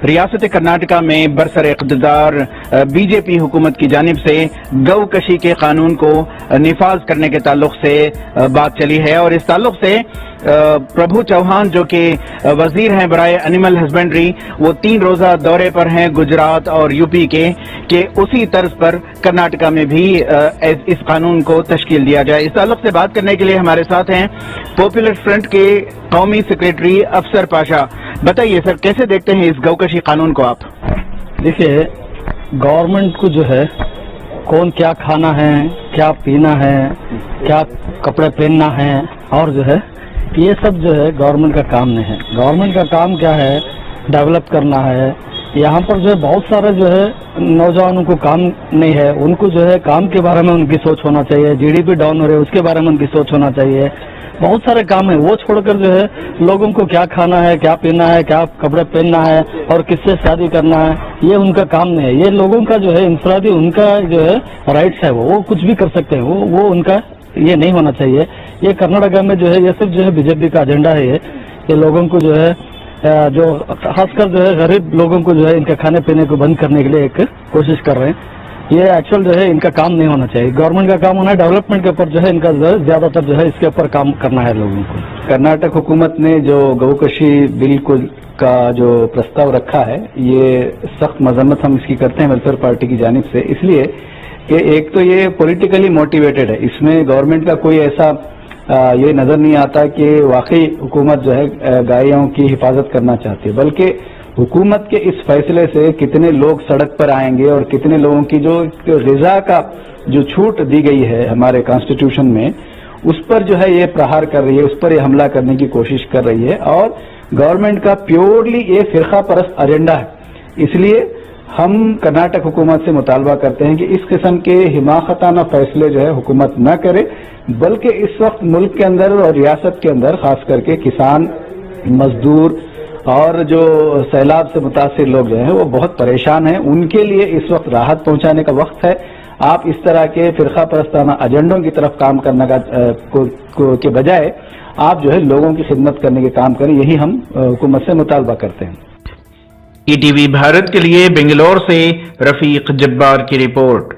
ریاست کرناٹکا میں برسر اقتدار بی جے پی حکومت کی جانب سے گو کشی کے قانون کو نفاذ کرنے کے تعلق سے بات چلی ہے، اور اس تعلق سے پربھو چوہان جو کہ وزیر ہیں برائے اینیمل ہسبینڈری، وہ 3 روزہ دورے پر ہیں گجرات اور یو پی کے، کہ اسی طرز پر کرناٹکا میں بھی اس قانون کو تشکیل دیا جائے۔ اس تعلق سے بات کرنے کے لیے ہمارے ساتھ ہیں پاپولر فرنٹ کے قومی سیکریٹری افسر پاشا۔ بتائیے سر، کیسے دیکھتے ہیں اس گوکشی قانون کو آپ؟ دیکھیے، گورنمنٹ کو جو ہے کون کیا کھانا ہے، کیا پینا ہے، کیا کپڑے پہننا ہے، اور جو ہے یہ سب جو ہے گورنمنٹ کا کام نہیں ہے۔ گورنمنٹ کا کام کیا ہے؟ ڈیولپ کرنا ہے۔ یہاں پر جو ہے بہت سارے جو ہے نوجوانوں کو کام نہیں ہے، ان کو جو ہے کام کے بارے میں ان کی سوچ ہونا چاہیے۔ جی ڈی پی ڈاؤن ہو رہی ہے، اس کے بارے میں ان کی سوچ ہونا چاہیے۔ بہت سارے کام ہیں، وہ چھوڑ کر جو ہے لوگوں کو کیا کھانا ہے، کیا پینا ہے، کیا کپڑے پہننا ہے اور کس سے شادی کرنا ہے، یہ ان کا کام نہیں ہے۔ یہ لوگوں کا جو ہے انفرادی ان کا جو ہے رائٹس ہے، وہ کچھ بھی کر سکتے ہیں، وہ ان کا یہ نہیں ہونا چاہیے۔ یہ کرناٹکا میں جو ہے یہ سب جو ہے بی جے پی کا ایجنڈا ہے، یہ لوگوں کو جو ہے جو خاص کر جو ہے غریب لوگوں کو جو ہے ان کے کھانے پینے کو بند کرنے کے لیے ایک کوشش کر رہے ہیں۔ یہ ایکچوئل جو ہے ان کا کام نہیں ہونا چاہیے۔ گورنمنٹ کا کام ہونا ہے ڈیولپمنٹ کے اوپر، جو ہے ان کا زیادہ تر جو ہے اس کے اوپر کام کرنا ہے لوگوں کو۔ کرناٹک حکومت نے جو گوکشی بل کا جو پرستاو رکھا ہے، یہ سخت مذمت ہم اس کی کرتے ہیں ویلفیئر پارٹی کی جانب سے، اس لیے کہ ایک تو یہ پولیٹیکلی موٹیویٹڈ ہے، اس میں گورنمنٹ کا کوئی ایسا یہ نظر نہیں آتا کہ واقعی حکومت جو ہے گائیوں کی حفاظت کرنا چاہتی ہے، بلکہ حکومت کے اس فیصلے سے کتنے لوگ سڑک پر آئیں گے اور کتنے لوگوں کی جو غذا کا جو چھوٹ دی گئی ہے ہمارے کانسٹیٹیوشن میں، اس پر جو ہے یہ پرہار کر رہی ہے، اس پر یہ حملہ کرنے کی کوشش کر رہی ہے، اور گورنمنٹ کا پیورلی یہ فرقہ پرست ایجنڈا ہے۔ اس لیے ہم کرناٹک حکومت سے مطالبہ کرتے ہیں کہ اس قسم کے حماقتانہ فیصلے جو ہے حکومت نہ کرے، بلکہ اس وقت ملک کے اندر اور ریاست کے اندر خاص کر کے کسان، مزدور اور جو سیلاب سے متاثر لوگ جو ہیں وہ بہت پریشان ہیں، ان کے لیے اس وقت راحت پہنچانے کا وقت ہے۔ آپ اس طرح کے فرقہ پرستانہ ایجنڈوں کی طرف کام کرنے کے بجائے آپ جو ہے لوگوں کی خدمت کرنے کے کام کریں، یہی ہم حکومت سے مطالبہ کرتے ہیں۔ ای ٹی وی بھارت کے لیے بنگلور سے رفیق جبار کی رپورٹ۔